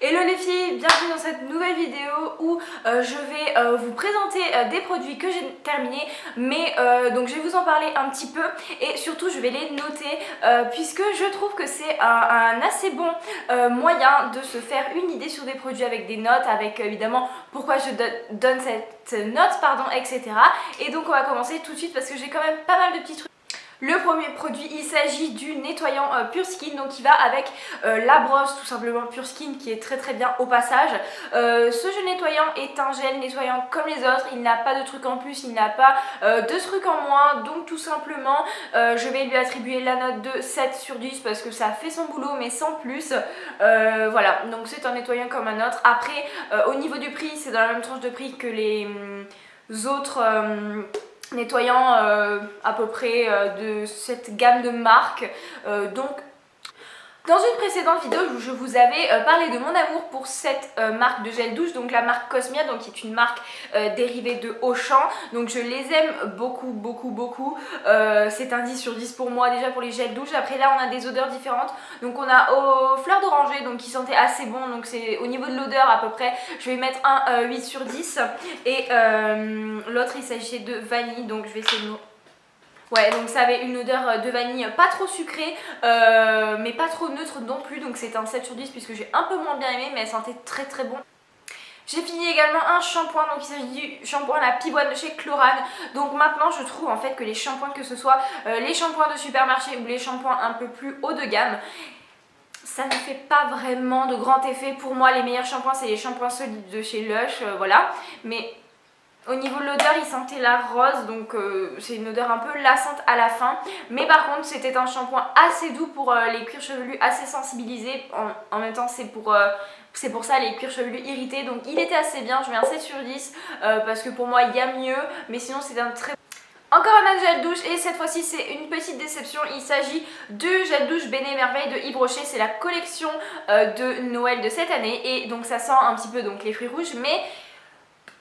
Hello les filles, bienvenue dans cette nouvelle vidéo où je vais vous présenter des produits que j'ai terminés, mais donc je vais vous en parler un petit peu et surtout je vais les noter puisque je trouve que c'est un assez bon moyen de se faire une idée sur des produits avec des notes, avec évidemment pourquoi je donne cette note, pardon, etc. Et donc on va commencer tout de suite parce que j'ai quand même pas mal de petits trucs. Le premier produit, il s'agit du nettoyant Pure Skin, donc qui va avec la brosse tout simplement Pure Skin, qui est très très bien au passage. Ce gel nettoyant est un gel nettoyant comme les autres, il n'a pas de truc en plus, il n'a pas de truc en moins, donc tout simplement je vais lui attribuer la note de 7 sur 10 parce que ça fait son boulot mais sans plus. Voilà, donc c'est un nettoyant comme un autre. Après au niveau du prix, c'est dans la même tranche de prix que les autres nettoyant à peu près de cette gamme de marques. Donc dans une précédente vidéo, je vous avais parlé de mon amour pour cette marque de gel douche, donc la marque Cosmia, donc qui est une marque dérivée de Auchan. Donc je les aime beaucoup, beaucoup, beaucoup. C'est un 10 sur 10 pour moi déjà pour les gels douche. Après là, on a des odeurs différentes. Donc on a aux fleurs d'oranger, donc qui sentait assez bon. Donc c'est au niveau de l'odeur à peu près, je vais mettre un 8 sur 10. Et l'autre, il s'agissait de vanille, donc je vais essayer de... Ouais, donc ça avait une odeur de vanille pas trop sucrée, mais pas trop neutre non plus, donc c'était un 7 sur 10 puisque j'ai un peu moins bien aimé, mais elle sentait très très bon. J'ai fini également un shampoing, donc il s'agit du shampoing La Pivoine de chez Chlorane. Donc maintenant je trouve en fait que les shampoings, que ce soit les shampoings de supermarché ou les shampoings un peu plus haut de gamme, ça ne fait pas vraiment de grand effet. Pour moi les meilleurs shampoings c'est les shampoings solides de chez Lush, voilà. Mais au niveau de l'odeur, il sentait la rose, donc c'est une odeur un peu lassante à la fin. Mais par contre, c'était un shampoing assez doux pour les cuirs chevelus assez sensibilisés. En même temps, c'est pour ça les cuirs chevelus irrités. Donc il était assez bien, je mets un 7 sur 10 parce que pour moi, il y a mieux. Mais sinon, c'est un très... Encore un autre gel douche et cette fois-ci c'est une petite déception, il s'agit du gel douche Ben & Merveille de Yves Rocher, c'est la collection de Noël de cette année et donc ça sent un petit peu donc les fruits rouges, mais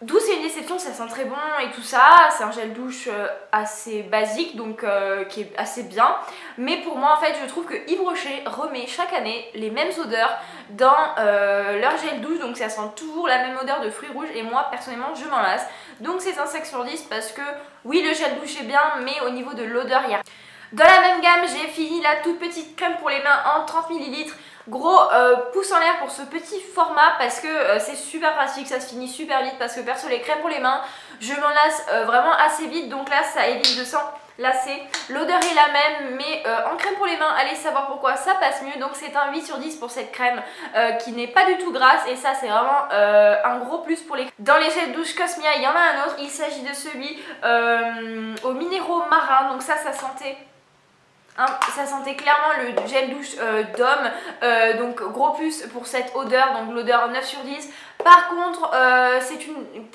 d'où c'est une déception, ça sent très bon et tout ça, c'est un gel douche assez basique donc qui est assez bien. Mais pour moi en fait je trouve que Yves Rocher remet chaque année les mêmes odeurs dans leur gel douche, donc ça sent toujours la même odeur de fruits rouges et moi personnellement je m'en lasse. Donc c'est un 5 sur 10 parce que oui le gel douche est bien mais au niveau de l'odeur il y a... Dans la même gamme j'ai fini la toute petite crème pour les mains en 30 ml. Gros pouce en l'air pour ce petit format parce que c'est super pratique, ça se finit super vite parce que perso les crèmes pour les mains je m'en lasse vraiment assez vite, donc là ça évite de s'enlacer. L'odeur est la même mais en crème pour les mains, allez savoir pourquoi ça passe mieux, donc c'est un 8 sur 10 pour cette crème qui n'est pas du tout grasse et ça c'est vraiment un gros plus pour les... Dans les gels douche Cosmia il y en a un autre, il s'agit de celui aux minéraux marins, donc ça sentait... ça sentait clairement le gel douche d'homme, donc gros plus pour cette odeur, donc l'odeur 9 sur 10. Par contre c'est une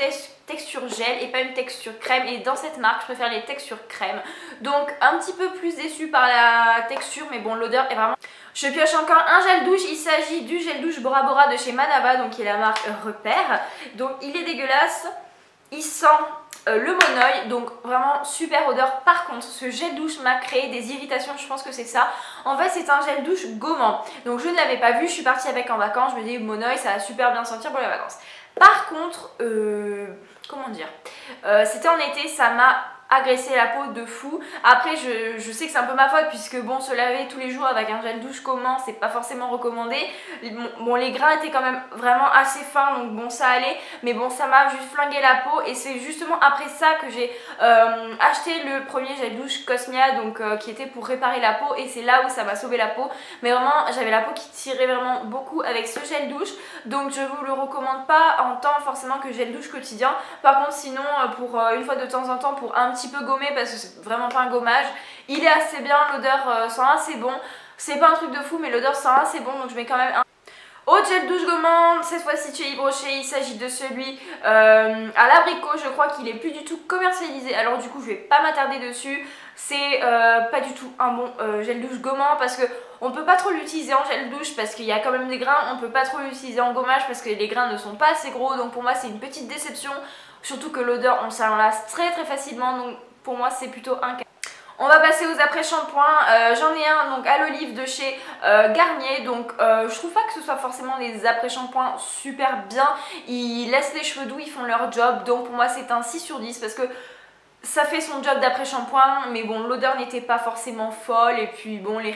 texture gel et pas une texture crème et dans cette marque je préfère les textures crème. Donc un petit peu plus déçue par la texture mais bon l'odeur est vraiment... Je pioche encore un gel douche, il s'agit du gel douche Bora Bora de chez Manava, donc qui est la marque Repère. Donc il est dégueulasse, il sent... le monoeil, donc vraiment super odeur. Par contre ce gel douche m'a créé des irritations, je pense que c'est ça. En fait c'est un gel douche gommant, donc je ne l'avais pas vu, je suis partie avec en vacances, je me dis monoeil ça va super bien sentir pour les vacances. Par contre comment dire, c'était en été, ça m'a agressé la peau de fou. Après je sais que c'est un peu ma faute puisque bon se laver tous les jours avec un gel douche commun c'est pas forcément recommandé. Bon les grains étaient quand même vraiment assez fins donc bon ça allait, mais bon ça m'a juste flingué la peau et c'est justement après ça que j'ai acheté le premier gel douche Cosmia, donc qui était pour réparer la peau et c'est là où ça m'a sauvé la peau. Mais vraiment j'avais la peau qui tirait vraiment beaucoup avec ce gel douche, donc je vous le recommande pas en tant forcément que gel douche quotidien. Par contre sinon pour une fois de temps en temps pour un petit peu gommer parce que c'est vraiment pas un gommage, il est assez bien, l'odeur sent assez bon, c'est pas un truc de fou mais l'odeur sent assez bon donc je mets quand même un... Autre gel douche gommant, cette fois-ci chez Yves Rocher, il s'agit de celui à l'abricot, je crois qu'il est plus du tout commercialisé, alors du coup je vais pas m'attarder dessus. C'est pas du tout un bon gel douche gommant parce que on peut pas trop l'utiliser en gel douche parce qu'il y a quand même des grains, on peut pas trop l'utiliser en gommage parce que les grains ne sont pas assez gros, donc pour moi c'est une petite déception, surtout que l'odeur on s'en lasse très très facilement, donc pour moi c'est plutôt un... On va passer aux après-shampoings. J'en ai un donc à l'olive de chez Garnier. Donc je trouve pas que ce soit forcément des après-shampoings super bien. Ils laissent les cheveux doux, ils font leur job. Donc pour moi c'est un 6 sur 10 parce que ça fait son job d'après-shampoing. Mais bon, l'odeur n'était pas forcément folle. Et puis bon, les...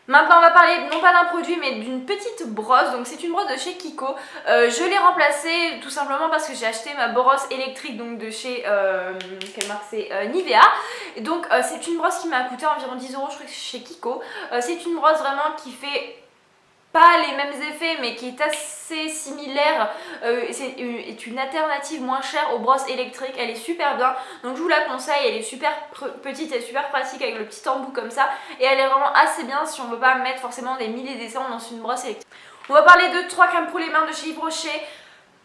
Maintenant on va parler non pas d'un produit mais d'une petite brosse. Donc c'est une brosse de chez Kiko. Je l'ai remplacée tout simplement parce que j'ai acheté ma brosse électrique donc de chez quelle marque c'est Nivea. Et donc c'est une brosse qui m'a coûté environ 10 € je crois que c'est chez Kiko. C'est une brosse vraiment qui fait pas les mêmes effets mais qui est assez similaire, est une alternative moins chère aux brosses électriques. Elle est super bien donc je vous la conseille, elle est super petite et super pratique avec le petit embout comme ça et elle est vraiment assez bien si on veut pas mettre forcément des milliers et des cents dans une brosse électrique. On va parler de 3 crèmes pour les mains de chez Yves Rocher.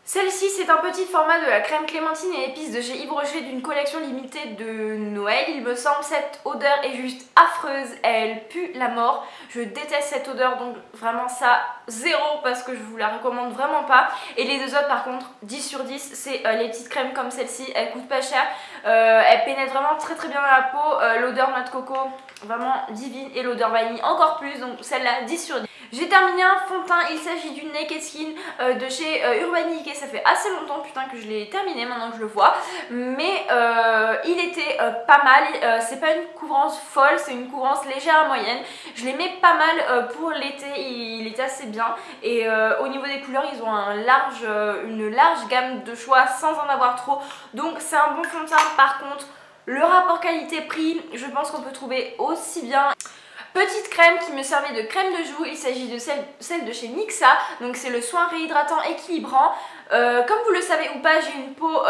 Celle-ci c'est un petit format de la crème clémentine et épices de chez Yves Rocher d'une collection limitée de Noël. Il me semble cette odeur est juste affreuse, elle pue la mort. Je déteste cette odeur donc vraiment ça 0 parce que je vous la recommande vraiment pas. Et les deux autres par contre 10 sur 10 c'est les petites crèmes comme celle-ci, elles coûtent pas cher, elles pénètrent vraiment très bien dans la peau. L'odeur noix de coco vraiment divine et l'odeur vanille encore plus donc celle-là 10 sur 10. J'ai terminé un fond de teint, il s'agit du Naked Skin de chez Urban Decay. Ça fait assez longtemps putain que je l'ai terminé maintenant que je le vois. Mais il était pas mal, c'est pas une couvrance folle, c'est une couvrance légère à moyenne. Je l'aimais pas mal pour l'été, il était assez bien. Et au niveau des couleurs ils ont une large gamme de choix sans en avoir trop. Donc c'est un bon fond de teint. Par contre le rapport qualité-prix je pense qu'on peut trouver aussi bien. Petite crème qui me servait de crème de joue, il s'agit de celle de chez Nixa, donc c'est le soin réhydratant équilibrant. Comme vous le savez ou pas, j'ai une peau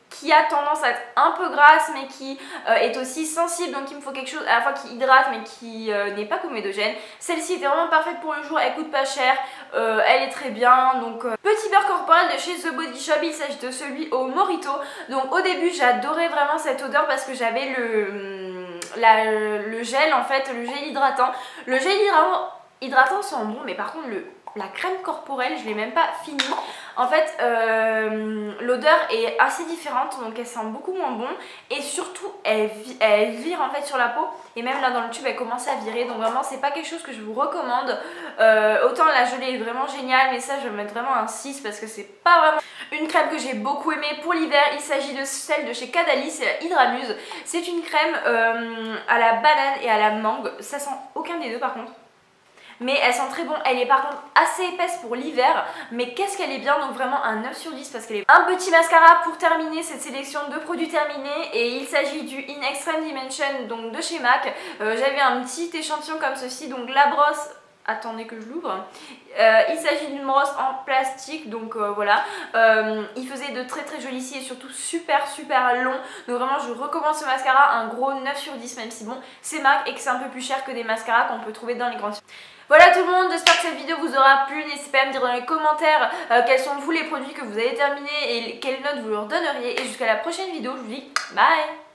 qui a tendance à être un peu grasse mais qui est aussi sensible, donc il me faut quelque chose à la fois qui hydrate mais qui n'est pas comédogène. Celle-ci était vraiment parfaite pour le jour, elle coûte pas cher, elle est très bien. Donc petit beurre corporel de chez The Body Shop, il s'agit de celui au Morito. Donc au début j'adorais vraiment cette odeur parce que j'avais le gel en fait, le gel hydratant. Le gel hydratant sent bon mais par contre la crème corporelle je l'ai même pas fini. En fait l'odeur est assez différente donc elle sent beaucoup moins bon et surtout elle vire en fait sur la peau et même là dans le tube elle commence à virer donc vraiment c'est pas quelque chose que je vous recommande. Autant la gelée est vraiment géniale mais ça je vais mettre vraiment un 6 parce que c'est pas vraiment une crème que j'ai beaucoup aimée pour l'hiver. Il s'agit de celle de chez Caudalie, c'est la Hydramuse. C'est une crème à la banane et à la mangue, ça sent aucun des deux par contre. Mais elle sent très bon, elle est par contre assez épaisse pour l'hiver, mais qu'est-ce qu'elle est bien, donc vraiment un 9 sur 10 parce qu'elle est... Un petit mascara pour terminer cette sélection de produits terminés et il s'agit du In Extreme Dimension donc de chez MAC. J'avais un petit échantillon comme ceci, donc la brosse... Attendez que je l'ouvre. Il s'agit d'une brosse en plastique, donc voilà. Il faisait de très jolis cils et surtout super long. Donc vraiment je recommande ce mascara, un gros 9 sur 10 même si bon c'est MAC et que c'est un peu plus cher que des mascaras qu'on peut trouver dans les grandes... Voilà tout le monde, j'espère que cette vidéo vous aura plu. N'hésitez pas à me dire dans les commentaires quels sont vous les produits que vous avez terminés et quelles notes vous leur donneriez. Et jusqu'à la prochaine vidéo, je vous dis bye.